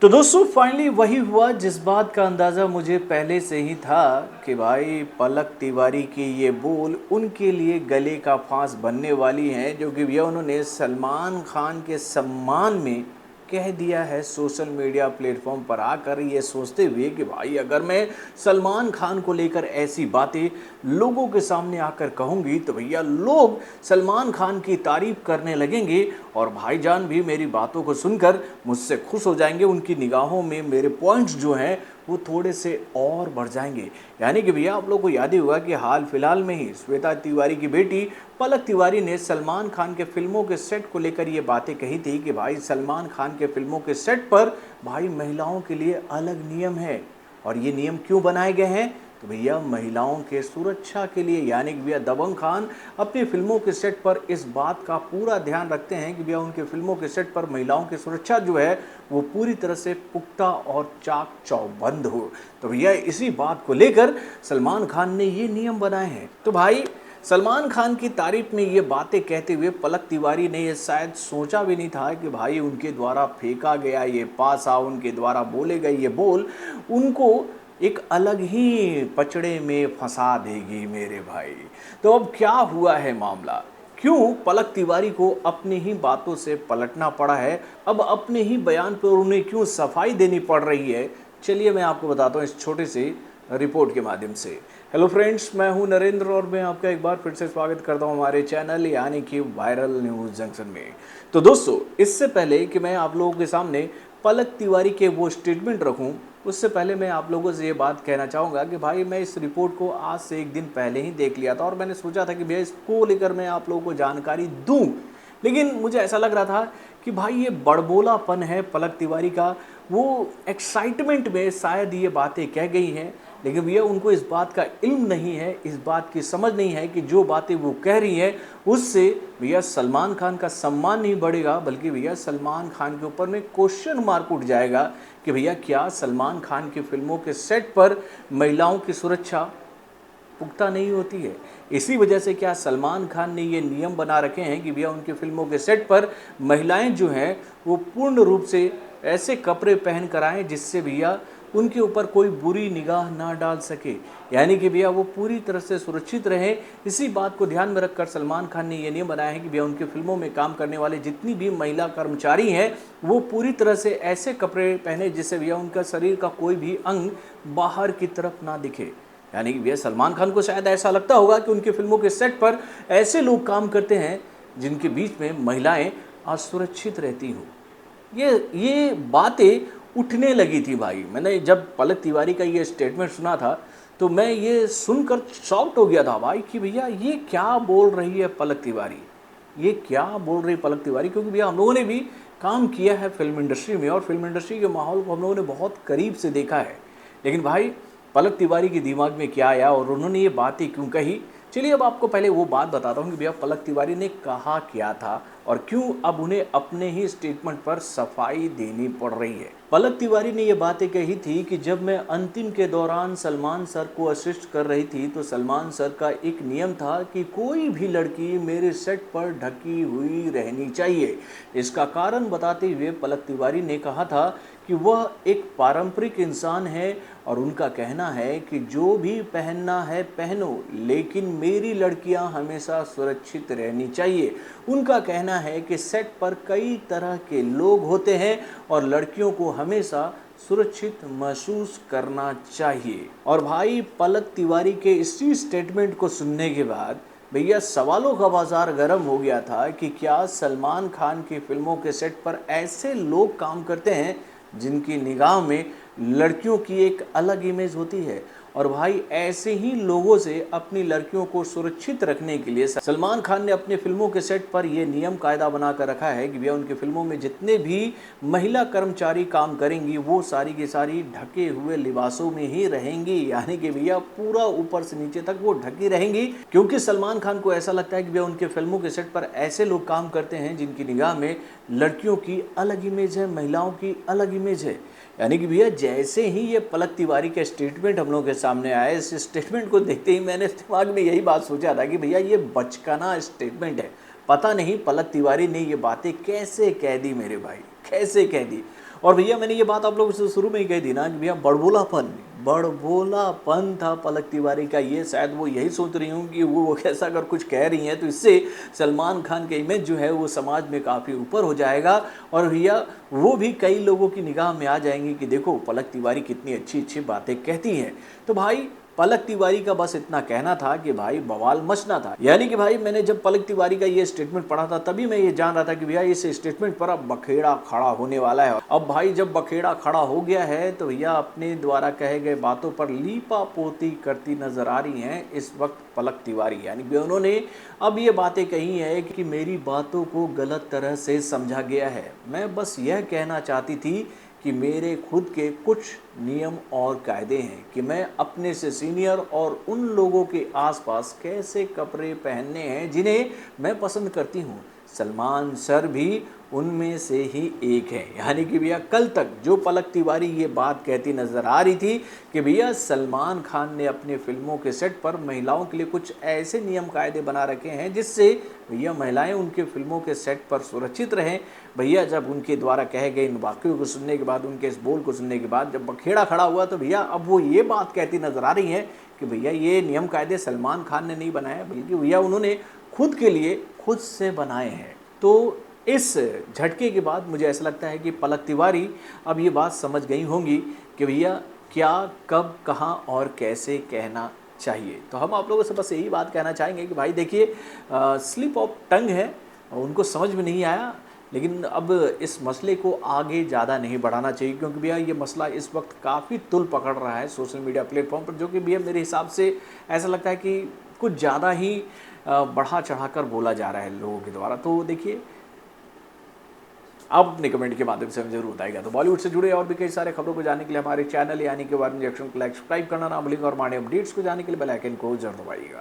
तो दोस्तों फाइनली वही हुआ जिस बात का अंदाज़ा मुझे पहले से ही था कि भाई पलक तिवारी के ये बोल उनके लिए गले का फांस बनने वाली हैं, जो कि भैया उन्होंने सलमान खान के सम्मान में कह दिया है सोशल मीडिया प्लेटफॉर्म पर आकर, ये सोचते हुए कि भाई अगर मैं सलमान खान को लेकर ऐसी बातें लोगों के सामने आकर कहूँगी तो भैया लोग सलमान खान की तारीफ करने लगेंगे और भाईजान भी मेरी बातों को सुनकर मुझसे खुश हो जाएंगे। उनकी निगाहों में मेरे पॉइंट्स जो हैं वो थोड़े से और बढ़ जाएंगे। यानी कि भैया आप लोग को याद ही होगा कि हाल फिलहाल में ही श्वेता तिवारी की बेटी पलक तिवारी ने सलमान खान के फिल्मों के सेट को लेकर ये बातें कही थी कि भाई सलमान खान के फिल्मों के सेट पर भाई महिलाओं के लिए अलग नियम है। और ये नियम क्यों बनाए गए हैं? तो भैया महिलाओं के सुरक्षा के लिए। यानी कि भैया दबंग खान अपनी फिल्मों के सेट पर इस बात का पूरा ध्यान रखते हैं कि भैया उनके फिल्मों के सेट पर महिलाओं की सुरक्षा जो है वो पूरी तरह से पुख्ता और चाक चौबंद हो। तो भैया इसी बात को लेकर सलमान खान ने ये नियम बनाए हैं। तो भाई सलमान खान की तारीफ में ये बातें कहते हुए पलक तिवारी ने ये शायद सोचा भी नहीं था कि भाई उनके द्वारा फेंका गया ये पासा, उनके द्वारा बोले गए ये बोल उनको एक अलग ही पचड़े में फंसा देगी मेरे भाई। तो अब क्या हुआ है मामला? क्यों पलक तिवारी को अपनी ही बातों से पलटना पड़ा है? अब अपने ही बयान पर उन्हें क्यों सफाई देनी पड़ रही है? चलिए मैं आपको बताता हूँ इस छोटे से रिपोर्ट के माध्यम से। हेलो फ्रेंड्स, मैं हूं नरेंद्र और मैं आपका एक बार फिर से स्वागत करता हूं हमारे चैनल यानी कि वायरल न्यूज़ जंक्शन में। तो दोस्तों इससे पहले कि मैं आप लोगों के सामने पलक तिवारी के वो स्टेटमेंट रखूं, उससे पहले मैं आप लोगों से ये बात कहना चाहूँगा कि भाई मैं इस रिपोर्ट को आज से एक दिन पहले ही देख लिया था और मैंने सोचा था कि भैया इसको लेकर मैं आप लोगों को जानकारी दूँ, लेकिन मुझे ऐसा लग रहा था कि भाई ये बड़बोलापन है पलक तिवारी का, वो एक्साइटमेंट में शायद ये बातें कह गई हैं। लेकिन भैया उनको इस बात का इल्म नहीं है, इस बात की समझ नहीं है कि जो बातें वो कह रही हैं उससे भैया सलमान खान का सम्मान नहीं बढ़ेगा, बल्कि भैया सलमान खान के ऊपर में क्वेश्चन मार्क उठ जाएगा कि भैया क्या सलमान खान की फिल्मों के सेट पर महिलाओं की सुरक्षा पुख्ता नहीं होती है? इसी वजह से क्या सलमान खान ने ये नियम बना रखे हैं कि भैया उनके फिल्मों के सेट पर महिलाएं जो हैं वो पूर्ण रूप से ऐसे कपड़े पहन कर आएँ जिससे भैया उनके ऊपर कोई बुरी निगाह ना डाल सके, यानी कि भैया वो पूरी तरह से सुरक्षित रहें। इसी बात को ध्यान में रखकर सलमान खान ने ये नियम बनाया है कि भैया उनकी फिल्मों में काम करने वाले जितनी भी महिला कर्मचारी हैं वो पूरी तरह से ऐसे कपड़े पहने जिससे भैया उनका शरीर का कोई भी अंग बाहर की तरफ ना दिखे। यानी कि भैया सलमान खान को शायद ऐसा लगता होगा कि उनकी फिल्मों के सेट पर ऐसे लोग काम करते हैं जिनके बीच में महिलाएं असुरक्षित रहती हों। ये बातें उठने लगी थी भाई। मैंने जब पलक तिवारी का ये स्टेटमेंट सुना था तो मैं ये सुनकर शॉक्ड हो गया था भाई कि भैया ये क्या बोल रही है पलक तिवारी, ये क्या बोल रही पलक तिवारी। क्योंकि भैया हम लोगों ने भी काम किया है फिल्म इंडस्ट्री में और फिल्म इंडस्ट्री के माहौल को हम लोगों ने बहुत करीब से देखा है। लेकिन भाई पलक तिवारी के दिमाग में क्या आया और उन्होंने ये बातें क्यों कही, चलिए अब आपको पहले वो बात बताता हूँ कि भैया पलक तिवारी ने कहा क्या था और क्यों अब उन्हें अपने ही स्टेटमेंट पर सफाई देनी पड़ रही है। पलक तिवारी ने ये बातें कही थी कि जब मैं अंतिम के दौरान सलमान सर को असिस्ट कर रही थी तो सलमान सर का एक नियम था कि कोई भी लड़की मेरे सेट पर ढकी हुई रहनी चाहिए। इसका कारण बताते हुए पलक तिवारी ने कहा था कि वह एक पारंपरिक इंसान है और उनका कहना है कि जो भी पहनना है पहनो, लेकिन मेरी लड़कियां हमेशा सुरक्षित रहनी चाहिए। उनका कहना है कि सेट पर कई तरह के लोग होते हैं और लड़कियों को हमेशा सुरक्षित महसूस करना चाहिए। और भाई पलक तिवारी के इसी स्टेटमेंट को सुनने के बाद भैया सवालों का बाजार गर्म हो गया था कि क्या सलमान खान की फिल्मों के सेट पर ऐसे लोग काम करते हैं जिनकी निगाह में लड़कियों की एक अलग इमेज होती है। और भाई ऐसे ही लोगों से अपनी लड़कियों को सुरक्षित रखने के लिए सलमान खान ने अपने फिल्मों के सेट पर यह नियम कायदा बना कर रखा है कि भैया उनकी फिल्मों में जितने भी महिला कर्मचारी काम करेंगी वो सारी की सारी ढके हुए लिबासों में ही रहेंगी। यानी कि भैया पूरा ऊपर से नीचे तक वो ढकी रहेंगी, क्योंकि सलमान खान को ऐसा लगता है कि भैया उनके फिल्मों के सेट पर ऐसे लोग काम करते हैं जिनकी निगाह में लड़कियों की अलग इमेज है, महिलाओं की अलग इमेज है। यानी कि भैया जैसे ही ये पलक तिवारी का स्टेटमेंट हम लोगों के सामने आया, इस स्टेटमेंट को देखते ही मैंने दिमाग में यही बात सोचा था कि भैया ये बचकाना स्टेटमेंट है। पता नहीं पलक तिवारी ने ये बातें कैसे कह दी मेरे भाई, कैसे कह दी। और भैया मैंने ये बात आप लोगों से शुरू में ही कही थी ना कि भैया बड़बोलापन था पलक तिवारी का। ये शायद वो यही सोच रही हूँ कि वो ऐसा अगर कुछ कह रही हैं तो इससे सलमान खान के इमेज जो है वो समाज में काफ़ी ऊपर हो जाएगा, और भैया वो भी कई लोगों की निगाह में आ जाएंगे कि देखो पलक तिवारी कितनी अच्छी अच्छी बातें कहती हैं। तो भाई पलक तिवारी का बस इतना कहना था कि भाई बवाल मचना था। यानी कि भाई मैंने जब पलक तिवारी का ये स्टेटमेंट पढ़ा था तभी मैं ये जान रहा था कि भैया इस स्टेटमेंट पर अब बखेड़ा खड़ा होने वाला है। अब भाई जब बखेड़ा खड़ा हो गया है तो भैया अपने द्वारा कहे गए बातों पर लीपा पोती करती नजर आ रही हैं इस वक्त पलक तिवारी। यानी कि उन्होंने अब ये बातें कही है कि मेरी बातों को गलत तरह से समझा गया है, मैं बस यह कहना चाहती थी कि मेरे खुद के कुछ नियम और कायदे हैं कि मैं अपने से सीनियर और उन लोगों के आसपास कैसे कपड़े पहनने हैं जिन्हें मैं पसंद करती हूँ। सलमान सर भी उनमें से ही एक है। यानी कि भैया कल तक जो पलक तिवारी ये बात कहती नज़र आ रही थी कि भैया सलमान खान ने अपने फिल्मों के सेट पर महिलाओं के लिए कुछ ऐसे नियम कायदे बना रखे हैं जिससे भैया महिलाएं उनके फिल्मों के सेट पर सुरक्षित रहें। भैया जब उनके द्वारा कहे गए इन वाक्यों को सुनने के बाद, उनके इस बोल को सुनने के बाद जब बखेड़ा खड़ा हुआ तो भैया अब वो ये बात कहती नज़र आ रही हैं कि भैया ये नियम कायदे सलमान खान ने नहीं बनाए बल्कि भैया उन्होंने खुद के लिए खुद से बनाए हैं। तो इस झटके के बाद मुझे ऐसा लगता है कि पलक तिवारी अब ये बात समझ गई होंगी कि भैया क्या, कब, कहाँ और कैसे कहना चाहिए। तो हम आप लोगों से बस यही बात कहना चाहेंगे कि भाई देखिए स्लिप ऑफ टंग है, उनको समझ में नहीं आया, लेकिन अब इस मसले को आगे ज़्यादा नहीं बढ़ाना चाहिए क्योंकि भैया ये मसला इस वक्त काफ़ी तुल पकड़ रहा है सोशल मीडिया प्लेटफॉर्म पर, जो कि भैया मेरे हिसाब से ऐसा लगता है कि कुछ ज़्यादा ही बढ़ा चढ़ा कर बोला जा रहा है लोगों के द्वारा। तो देखिए आप अपने कमेंट के माध्यम से हमें जरूर बताएगा। तो बॉलीवुड से जुड़े और भी कई सारे खबरों को जानने के लिए हमारे चैनल यानी कि वार्निंग रिएक्शन को लाइक सब्सक्राइब करना ना भूलिएगा और हमारे अपडेट्स को जानने के लिए बेल आइकन को जरूर दबाइएगा।